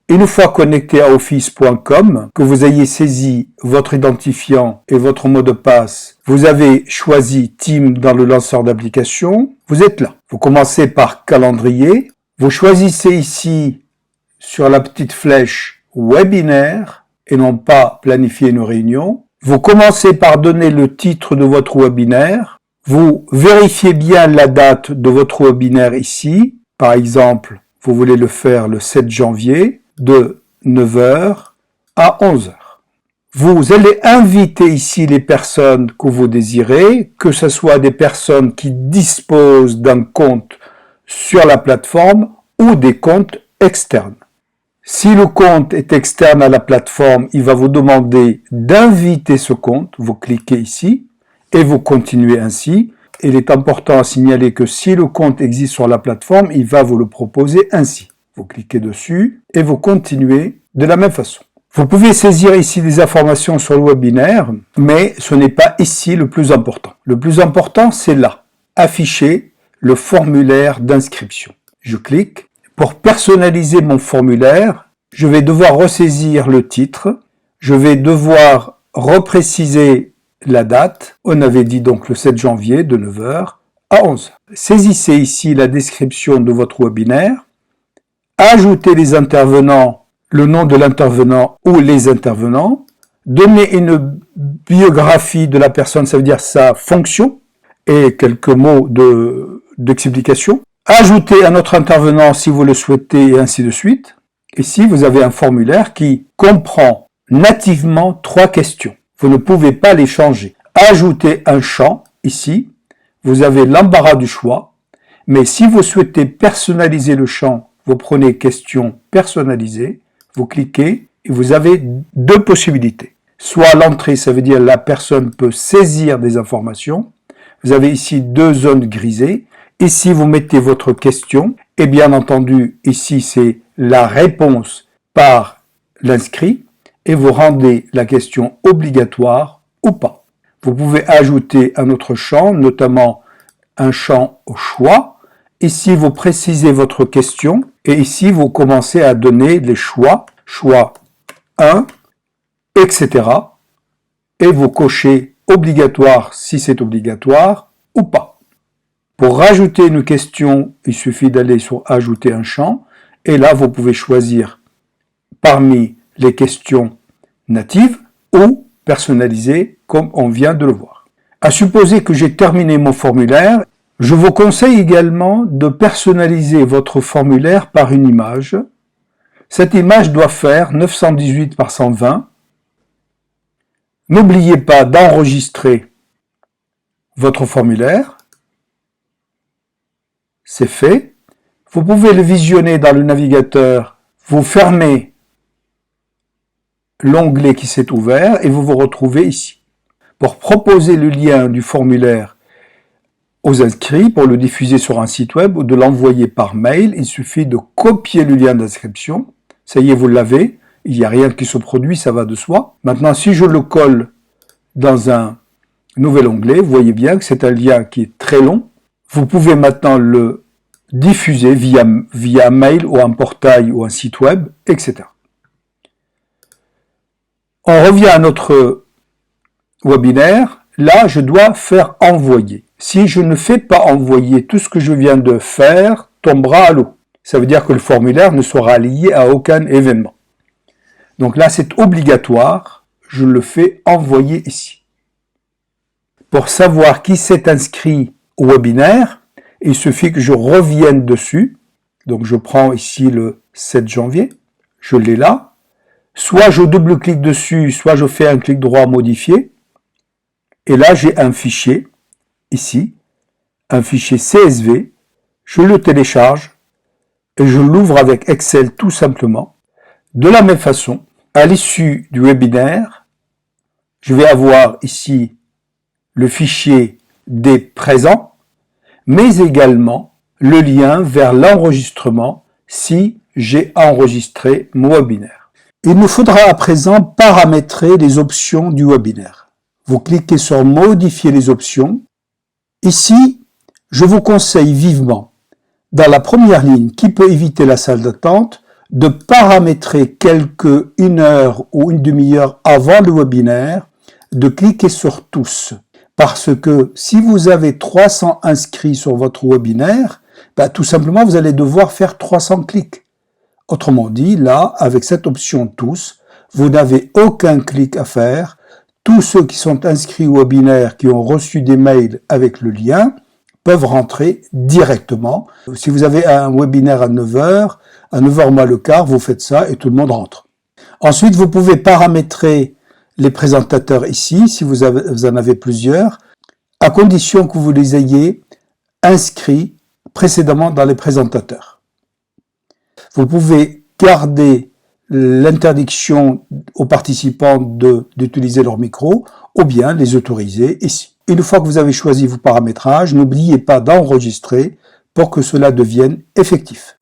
Une fois connecté à office.com, que vous ayez saisi votre identifiant et votre mot de passe, vous avez choisi Team dans le lanceur d'application, vous êtes là. Vous commencez par calendrier, vous choisissez ici sur la petite flèche webinaire et non pas planifier une réunion. Vous commencez par donner le titre de votre webinaire, vous vérifiez bien la date de votre webinaire ici, par exemple, vous voulez le faire le 7 janvier, de 9h à 11h. Vous allez inviter ici les personnes que vous désirez, que ce soit des personnes qui disposent d'un compte sur la plateforme ou des comptes externes. Si le compte est externe à la plateforme, il va vous demander d'inviter ce compte. Vous cliquez ici et vous continuez ainsi. Il est important à signaler que si le compte existe sur la plateforme, il va vous le proposer ainsi. Vous cliquez dessus et vous continuez de la même façon. Vous pouvez saisir ici des informations sur le webinaire, mais ce n'est pas ici le plus important. Le plus important, c'est là, afficher le formulaire d'inscription. Je clique. Pour personnaliser mon formulaire, je vais devoir ressaisir le titre. Je vais devoir repréciser la date. On avait dit donc le 7 janvier de 9h à 11h. Saisissez ici la description de votre webinaire. Ajoutez les intervenants, le nom de l'intervenant ou les intervenants. Donnez une biographie de la personne, ça veut dire sa fonction et quelques mots d'explication. Ajoutez un autre intervenant si vous le souhaitez et ainsi de suite. Ici, vous avez un formulaire qui comprend nativement 3 questions. Vous ne pouvez pas les changer. Ajoutez un champ ici. Vous avez l'embarras du choix. Mais si vous souhaitez personnaliser le champ, vous prenez question personnalisée, vous cliquez et vous avez 2 possibilités. Soit l'entrée, ça veut dire la personne peut saisir des informations. Vous avez ici 2 zones grisées. Ici, vous mettez votre question et bien entendu, ici, c'est la réponse par l'inscrit et vous rendez la question obligatoire ou pas. Vous pouvez ajouter un autre champ, notamment un champ au choix. Ici, vous précisez votre question et ici, vous commencez à donner les choix, choix 1, etc. Et vous cochez obligatoire si c'est obligatoire ou pas. Pour rajouter une question, il suffit d'aller sur « Ajouter un champ » et là, vous pouvez choisir parmi les questions natives ou personnalisées comme on vient de le voir. À supposer que j'ai terminé mon formulaire, je vous conseille également de personnaliser votre formulaire par une image. Cette image doit faire 918 par 120. N'oubliez pas d'enregistrer votre formulaire. C'est fait. Vous pouvez le visionner dans le navigateur. Vous fermez l'onglet qui s'est ouvert et vous vous retrouvez ici. Pour proposer le lien du formulaire aux inscrits, pour le diffuser sur un site web ou de l'envoyer par mail, il suffit de copier le lien d'inscription. Ça y est, vous l'avez. Il n'y a rien qui se produit, ça va de soi. Maintenant, si je le colle dans un nouvel onglet, vous voyez bien que c'est un lien qui est très long. Vous pouvez maintenant le diffuser via mail ou un portail ou un site web, etc. On revient à notre webinaire. Là, je dois faire envoyer. Si je ne fais pas envoyer, tout ce que je viens de faire tombera à l'eau. Ça veut dire que le formulaire ne sera lié à aucun événement. Donc là, c'est obligatoire. Je le fais envoyer ici. Pour savoir qui s'est inscrit au webinaire, il suffit que je revienne dessus. Donc je prends ici le 7 janvier. Je l'ai là. Soit je double-clique dessus, soit je fais un clic droit modifier. Et là, j'ai un fichier, ici, un fichier CSV. Je le télécharge et je l'ouvre avec Excel tout simplement. De la même façon, à l'issue du webinaire, je vais avoir ici le fichier des présents, mais également le lien vers l'enregistrement si j'ai enregistré mon webinaire. Il nous faudra à présent paramétrer les options du webinaire. Vous cliquez sur « Modifier les options ». Ici, je vous conseille vivement, dans la première ligne qui peut éviter la salle d'attente, de paramétrer une heure ou une demi-heure avant le webinaire, de cliquer sur tous. Parce que si vous avez 300 inscrits sur votre webinaire, tout simplement, vous allez devoir faire 300 clics. Autrement dit, là, avec cette option tous, vous n'avez aucun clic à faire. Tous ceux qui sont inscrits au webinaire, qui ont reçu des mails avec le lien, peuvent rentrer directement. Si vous avez un webinaire à 9h, à 9h moins le quart, vous faites ça et tout le monde rentre. Ensuite, vous pouvez paramétrer les présentateurs ici, si vous en avez plusieurs, à condition que vous les ayez inscrits précédemment dans les présentateurs. Vous pouvez garder l'interdiction aux participants d'utiliser leur micro ou bien les autoriser ici. Une fois que vous avez choisi vos paramétrages, n'oubliez pas d'enregistrer pour que cela devienne effectif.